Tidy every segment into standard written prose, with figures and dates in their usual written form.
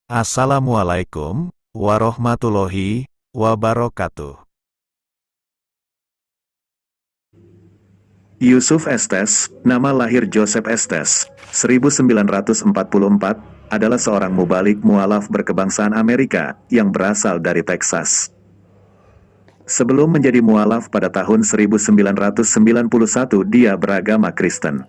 Assalamualaikum warahmatullahi wabarakatuh. Yusuf Estes, nama lahir Joseph Estes, 1944, adalah seorang mubalik mualaf berkebangsaan Amerika yang berasal dari Texas. Sebelum menjadi mualaf pada tahun 1991, dia beragama Kristen.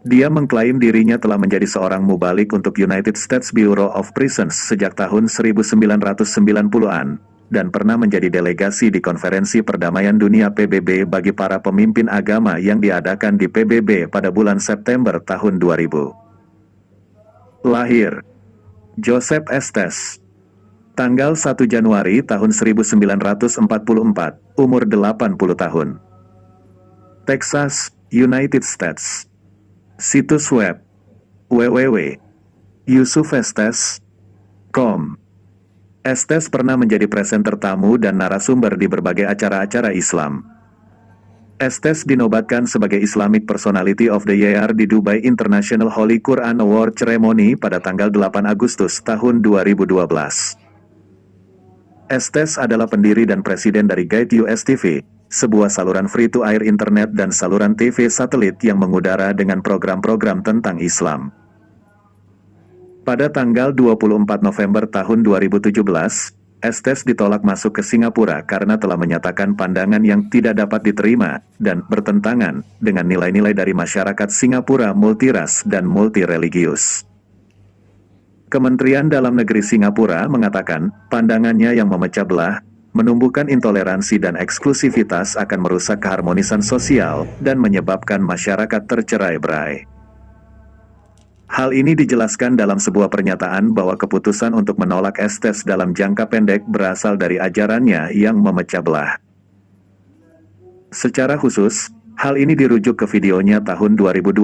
Dia mengklaim dirinya telah menjadi seorang mubalik untuk United States Bureau of Prisons sejak tahun 1990-an, dan pernah menjadi delegasi di Konferensi Perdamaian Dunia PBB bagi para pemimpin agama yang diadakan di PBB pada bulan September tahun 2000. Lahir Joseph Estes, tanggal 1 Januari tahun 1944, umur 80 tahun. Texas, United States. Situs web www.yusufestes.com. Estes pernah menjadi presenter tamu dan narasumber di berbagai acara-acara Islam. Estes dinobatkan sebagai Islamic Personality of the Year di Dubai International Holy Quran Award Ceremony pada tanggal 8 Agustus tahun 2012. Estes adalah pendiri dan presiden dari Guide US TV, sebuah saluran free-to-air internet dan saluran TV satelit yang mengudara dengan program-program tentang Islam. Pada tanggal 24 November tahun 2017, Estes ditolak masuk ke Singapura karena telah menyatakan pandangan yang tidak dapat diterima dan bertentangan dengan nilai-nilai dari masyarakat Singapura multiras dan multireligius. Kementerian Dalam Negeri Singapura mengatakan, pandangannya yang memecah belah, menumbuhkan intoleransi dan eksklusivitas akan merusak keharmonisan sosial dan menyebabkan masyarakat tercerai-berai. Hal ini dijelaskan dalam sebuah pernyataan bahwa keputusan untuk menolak Estes dalam jangka pendek berasal dari ajarannya yang memecah belah. Secara khusus, hal ini dirujuk ke videonya tahun 2012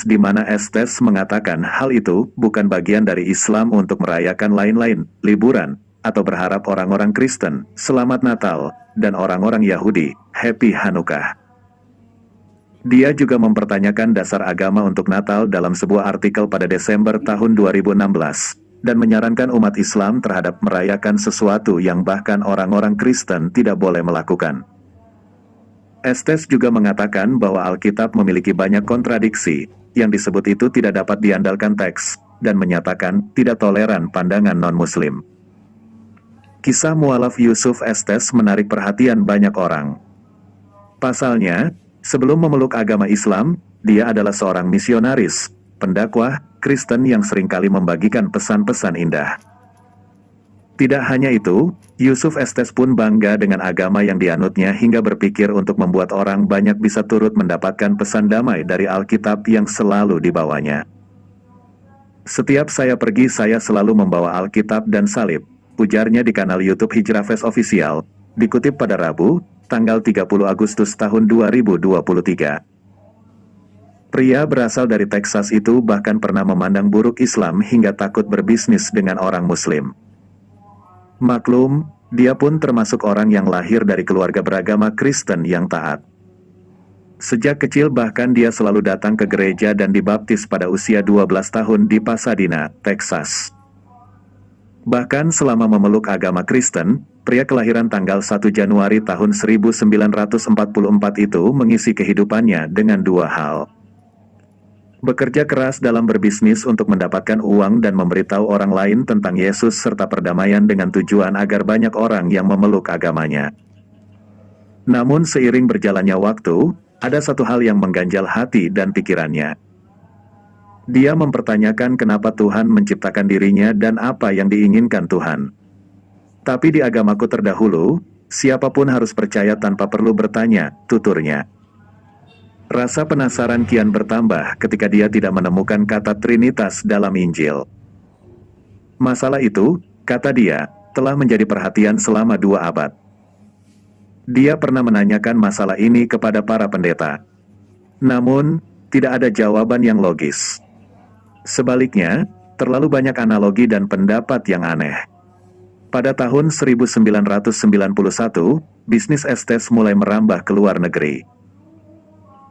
di mana Estes mengatakan hal itu bukan bagian dari Islam untuk merayakan lain-lain, liburan, atau berharap orang-orang Kristen, Selamat Natal, dan orang-orang Yahudi, Happy Hanukkah. Dia juga mempertanyakan dasar agama untuk Natal dalam sebuah artikel pada Desember tahun 2016, dan menyarankan umat Islam terhadap merayakan sesuatu yang bahkan orang-orang Kristen tidak boleh melakukan. Estes juga mengatakan bahwa Alkitab memiliki banyak kontradiksi, yang disebut itu tidak dapat diandalkan teks, dan menyatakan tidak toleran pandangan non-Muslim. Kisah mualaf Yusuf Estes menarik perhatian banyak orang. Pasalnya, sebelum memeluk agama Islam, dia adalah seorang misionaris, pendakwah, Kristen yang seringkali membagikan pesan-pesan indah. Tidak hanya itu, Yusuf Estes pun bangga dengan agama yang dianutnya hingga berpikir untuk membuat orang banyak bisa turut mendapatkan pesan damai dari Alkitab yang selalu dibawanya. Setiap saya pergi saya selalu membawa Alkitab dan salib, ujarnya di kanal YouTube Hijrah Fest Official, dikutip pada Rabu, tanggal 30 Agustus tahun 2023. Pria berasal dari Texas itu bahkan pernah memandang buruk Islam hingga takut berbisnis dengan orang Muslim. Maklum, dia pun termasuk orang yang lahir dari keluarga beragama Kristen yang taat. Sejak kecil bahkan dia selalu datang ke gereja dan dibaptis pada usia 12 tahun di Pasadena, Texas. Bahkan selama memeluk agama Kristen, pria kelahiran tanggal 1 Januari tahun 1944 itu mengisi kehidupannya dengan dua hal. Bekerja keras dalam berbisnis untuk mendapatkan uang dan memberitahu orang lain tentang Yesus serta perdamaian dengan tujuan agar banyak orang yang memeluk agamanya. Namun seiring berjalannya waktu, ada satu hal yang mengganjal hati dan pikirannya. Dia mempertanyakan kenapa Tuhan menciptakan dirinya dan apa yang diinginkan Tuhan. Tapi di agamaku terdahulu, siapapun harus percaya tanpa perlu bertanya, tuturnya. Rasa penasaran kian bertambah ketika dia tidak menemukan kata Trinitas dalam Injil. Masalah itu, kata dia, telah menjadi perhatian selama 2 abad. Dia pernah menanyakan masalah ini kepada para pendeta. Namun, tidak ada jawaban yang logis. Sebaliknya, terlalu banyak analogi dan pendapat yang aneh. Pada tahun 1991, bisnis Estes mulai merambah ke luar negeri.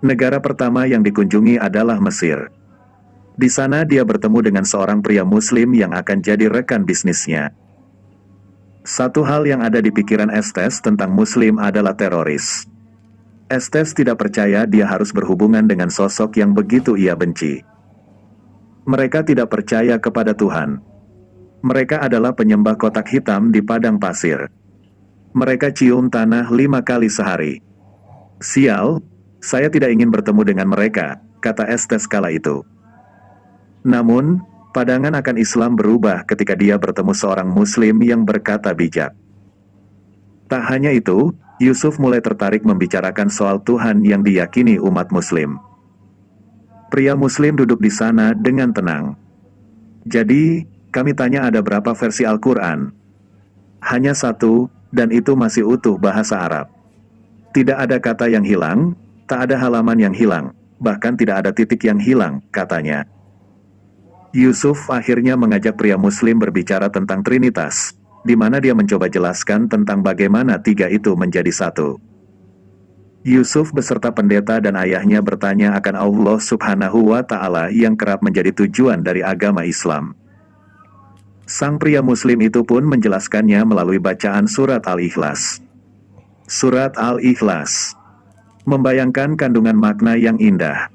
Negara pertama yang dikunjungi adalah Mesir. Di sana dia bertemu dengan seorang pria muslim yang akan jadi rekan bisnisnya. Satu hal yang ada di pikiran Estes tentang muslim adalah teroris. Estes tidak percaya dia harus berhubungan dengan sosok yang begitu ia benci. Mereka tidak percaya kepada Tuhan. Mereka adalah penyembah kotak hitam di padang pasir. Mereka cium tanah 5 kali sehari. Sial, saya tidak ingin bertemu dengan mereka, kata Estes kala itu. Namun, pandangan akan Islam berubah ketika dia bertemu seorang muslim yang berkata bijak. Tak hanya itu, Yusuf mulai tertarik membicarakan soal Tuhan yang diyakini umat muslim. Pria muslim duduk di sana dengan tenang. Jadi, kami tanya ada berapa versi Al-Quran? Hanya 1, dan itu masih utuh bahasa Arab. Tidak ada kata yang hilang, tak ada halaman yang hilang, bahkan tidak ada titik yang hilang, katanya. Yusuf akhirnya mengajak pria muslim berbicara tentang Trinitas, di mana dia mencoba jelaskan tentang bagaimana 3 itu menjadi 1. Yusuf beserta pendeta dan ayahnya bertanya akan Allah Subhanahu wa Ta'ala yang kerap menjadi tujuan dari agama Islam. Sang pria muslim itu pun menjelaskannya melalui bacaan surat Al-Ikhlas. Surat Al-Ikhlas membayangkan kandungan makna yang indah.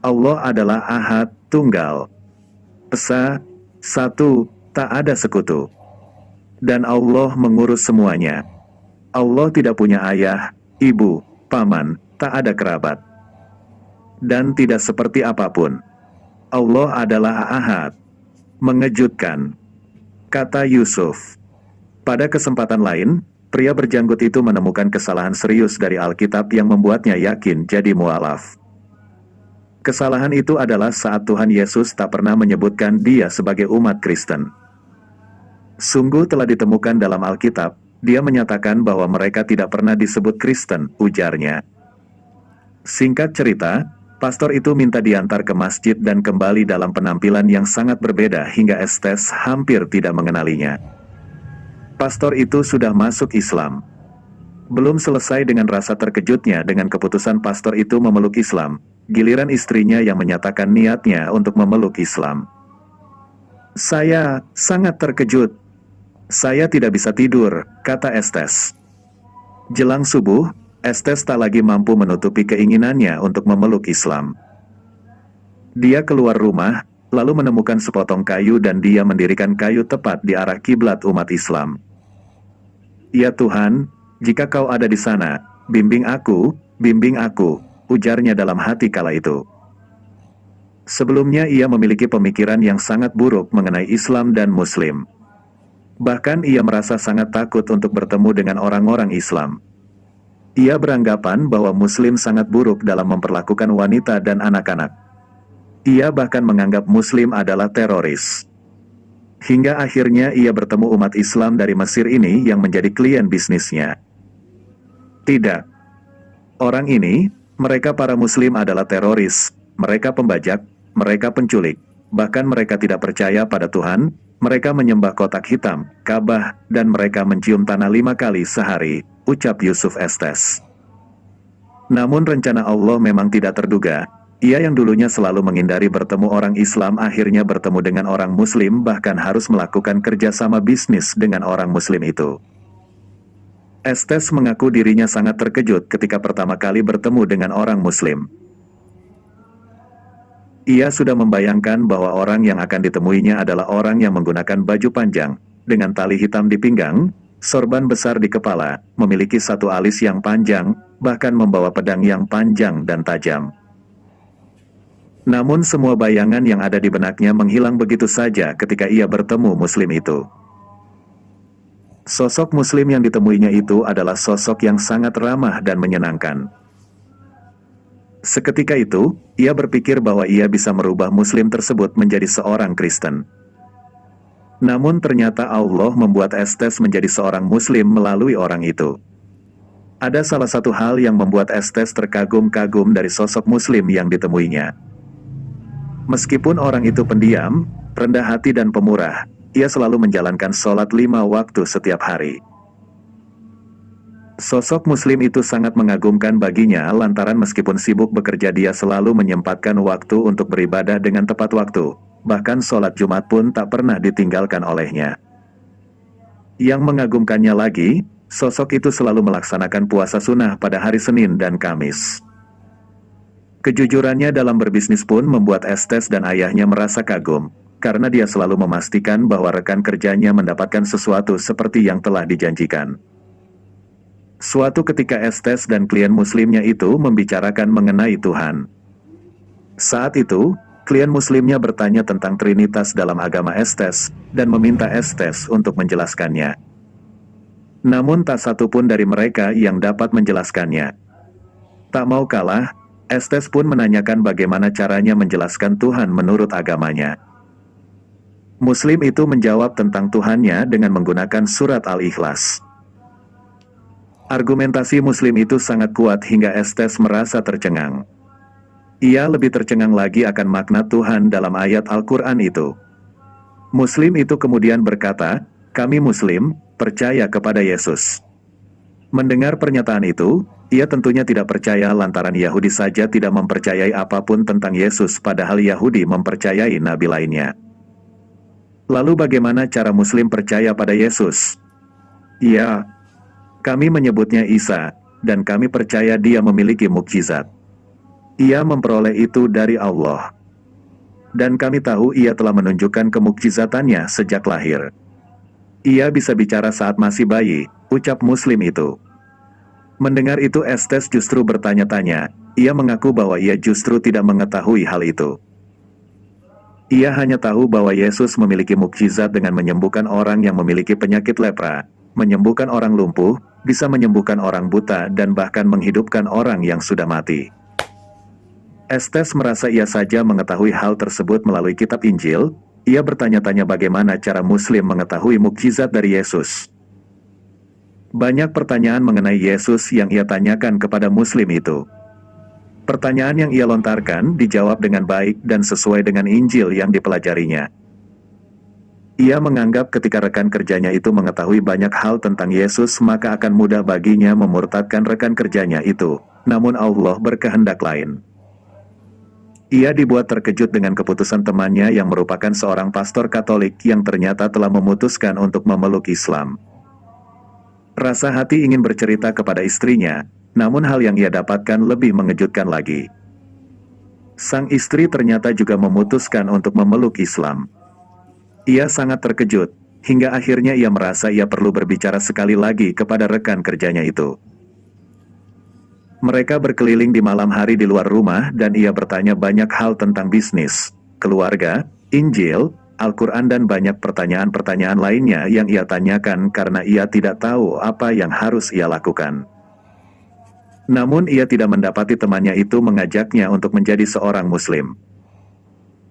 Allah adalah Ahad, Tunggal, Esa, 1, tak ada sekutu. Dan Allah mengurus semuanya. Allah tidak punya ayah, ibu, paman, tak ada kerabat. Dan tidak seperti apapun. Allah adalah Ahad. Mengejutkan, kata Yusuf. Pada kesempatan lain, pria berjanggut itu menemukan kesalahan serius dari Alkitab yang membuatnya yakin jadi mualaf. Kesalahan itu adalah saat Tuhan Yesus tak pernah menyebutkan dia sebagai umat Kristen. Sungguh telah ditemukan dalam Alkitab, dia menyatakan bahwa mereka tidak pernah disebut Kristen, ujarnya. Singkat cerita, pastor itu minta diantar ke masjid dan kembali dalam penampilan yang sangat berbeda hingga Estes hampir tidak mengenalinya. Pastor itu sudah masuk Islam. Belum selesai dengan rasa terkejutnya dengan keputusan pastor itu memeluk Islam, giliran istrinya yang menyatakan niatnya untuk memeluk Islam. Saya sangat terkejut. Saya tidak bisa tidur, kata Estes. Jelang subuh, Estes tak lagi mampu menutupi keinginannya untuk memeluk Islam. Dia keluar rumah, lalu menemukan sepotong kayu dan dia mendirikan kayu tepat di arah kiblat umat Islam. Ya Tuhan, jika kau ada di sana, bimbing aku, ujarnya dalam hati kala itu. Sebelumnya ia memiliki pemikiran yang sangat buruk mengenai Islam dan Muslim. Bahkan ia merasa sangat takut untuk bertemu dengan orang-orang Islam. Ia beranggapan bahwa Muslim sangat buruk dalam memperlakukan wanita dan anak-anak. Ia bahkan menganggap Muslim adalah teroris. Hingga akhirnya ia bertemu umat Islam dari Mesir ini yang menjadi klien bisnisnya. Tidak. Orang ini, mereka para Muslim adalah teroris, mereka pembajak, mereka penculik, bahkan mereka tidak percaya pada Tuhan, mereka menyembah kotak hitam, Ka'bah, dan mereka mencium tanah 5 kali sehari, ucap Yusuf Estes. Namun rencana Allah memang tidak terduga. Ia yang dulunya selalu menghindari bertemu orang Islam akhirnya bertemu dengan orang Muslim bahkan harus melakukan kerjasama bisnis dengan orang Muslim itu. Estes mengaku dirinya sangat terkejut ketika pertama kali bertemu dengan orang Muslim. Ia sudah membayangkan bahwa orang yang akan ditemuinya adalah orang yang menggunakan baju panjang, dengan tali hitam di pinggang, sorban besar di kepala, memiliki 1 alis yang panjang, bahkan membawa pedang yang panjang dan tajam. Namun semua bayangan yang ada di benaknya menghilang begitu saja ketika ia bertemu Muslim itu. Sosok Muslim yang ditemuinya itu adalah sosok yang sangat ramah dan menyenangkan. Seketika itu, ia berpikir bahwa ia bisa merubah Muslim tersebut menjadi seorang Kristen. Namun ternyata Allah membuat Estes menjadi seorang Muslim melalui orang itu. Ada salah satu hal yang membuat Estes terkagum-kagum dari sosok Muslim yang ditemuinya. Meskipun orang itu pendiam, rendah hati dan pemurah, ia selalu menjalankan sholat 5 waktu setiap hari. Sosok muslim itu sangat mengagumkan baginya lantaran meskipun sibuk bekerja dia selalu menyempatkan waktu untuk beribadah dengan tepat waktu. Bahkan sholat Jumat pun tak pernah ditinggalkan olehnya. Yang mengagumkannya lagi, sosok itu selalu melaksanakan puasa sunnah pada hari Senin dan Kamis. Kejujurannya dalam berbisnis pun membuat Estes dan ayahnya merasa kagum, karena dia selalu memastikan bahwa rekan kerjanya mendapatkan sesuatu seperti yang telah dijanjikan. Suatu ketika Estes dan klien muslimnya itu membicarakan mengenai Tuhan. Saat itu, klien muslimnya bertanya tentang Trinitas dalam agama Estes, dan meminta Estes untuk menjelaskannya. Namun tak satu pun dari mereka yang dapat menjelaskannya. Tak mau kalah, Estes pun menanyakan bagaimana caranya menjelaskan Tuhan menurut agamanya. Muslim itu menjawab tentang Tuhannya dengan menggunakan surat Al-Ikhlas. Argumentasi Muslim itu sangat kuat hingga Estes merasa tercengang. Ia lebih tercengang lagi akan makna Tuhan dalam ayat Al-Quran itu. Muslim itu kemudian berkata, "Kami Muslim, percaya kepada Yesus." Mendengar pernyataan itu, ia tentunya tidak percaya lantaran Yahudi saja tidak mempercayai apapun tentang Yesus padahal Yahudi mempercayai nabi lainnya. Lalu bagaimana cara Muslim percaya pada Yesus? Ya, kami menyebutnya Isa, dan kami percaya dia memiliki mukjizat. Ia memperoleh itu dari Allah. Dan kami tahu ia telah menunjukkan kemukjizatannya sejak lahir. Ia bisa bicara saat masih bayi, ucap Muslim itu. Mendengar itu Estes justru bertanya-tanya, ia mengaku bahwa ia justru tidak mengetahui hal itu. Ia hanya tahu bahwa Yesus memiliki mukjizat dengan menyembuhkan orang yang memiliki penyakit lepra, menyembuhkan orang lumpuh, bisa menyembuhkan orang buta dan bahkan menghidupkan orang yang sudah mati. Estes merasa ia saja mengetahui hal tersebut melalui kitab Injil. Ia bertanya-tanya bagaimana cara Muslim mengetahui mukjizat dari Yesus. Banyak pertanyaan mengenai Yesus yang ia tanyakan kepada Muslim itu. Pertanyaan yang ia lontarkan dijawab dengan baik dan sesuai dengan Injil yang dipelajarinya. Ia menganggap ketika rekan kerjanya itu mengetahui banyak hal tentang Yesus maka akan mudah baginya memurtadkan rekan kerjanya itu, namun Allah berkehendak lain. Ia dibuat terkejut dengan keputusan temannya yang merupakan seorang pastor Katolik yang ternyata telah memutuskan untuk memeluk Islam. Rasa hati ingin bercerita kepada istrinya, namun hal yang ia dapatkan lebih mengejutkan lagi. Sang istri ternyata juga memutuskan untuk memeluk Islam. Ia sangat terkejut, hingga akhirnya ia merasa ia perlu berbicara sekali lagi kepada rekan kerjanya itu. Mereka berkeliling di malam hari di luar rumah dan ia bertanya banyak hal tentang bisnis, keluarga, Injil, Al-Quran dan banyak pertanyaan-pertanyaan lainnya yang ia tanyakan karena ia tidak tahu apa yang harus ia lakukan. Namun ia tidak mendapati temannya itu mengajaknya untuk menjadi seorang Muslim.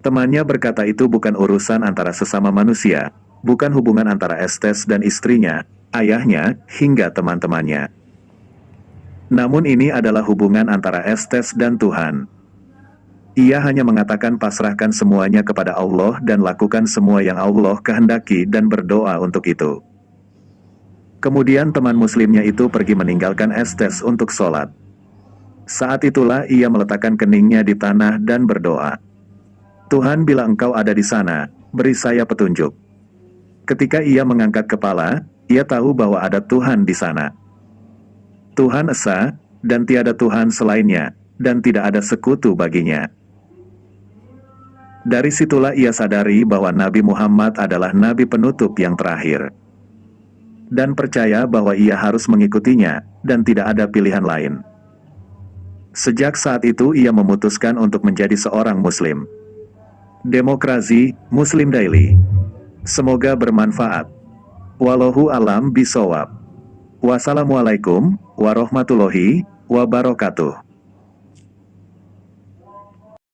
Temannya berkata itu bukan urusan antara sesama manusia, bukan hubungan antara Estes dan istrinya, ayahnya, hingga teman-temannya. Namun ini adalah hubungan antara Estes dan Tuhan. Ia hanya mengatakan pasrahkan semuanya kepada Allah dan lakukan semua yang Allah kehendaki dan berdoa untuk itu. Kemudian teman muslimnya itu pergi meninggalkan Estes untuk sholat. Saat itulah ia meletakkan keningnya di tanah dan berdoa. Tuhan, bila Engkau ada di sana, beri saya petunjuk. Ketika ia mengangkat kepala, ia tahu bahwa ada Tuhan di sana. Tuhan Esa, dan tiada Tuhan selainnya, dan tidak ada sekutu baginya. Dari situlah ia sadari bahwa Nabi Muhammad adalah Nabi penutup yang terakhir. Dan percaya bahwa ia harus mengikutinya, dan tidak ada pilihan lain. Sejak saat itu ia memutuskan untuk menjadi seorang Muslim. Demokrasi Muslim Daily. Semoga bermanfaat. Wallahu alam bisawab. Wassalamualaikum warahmatullahi wabarakatuh.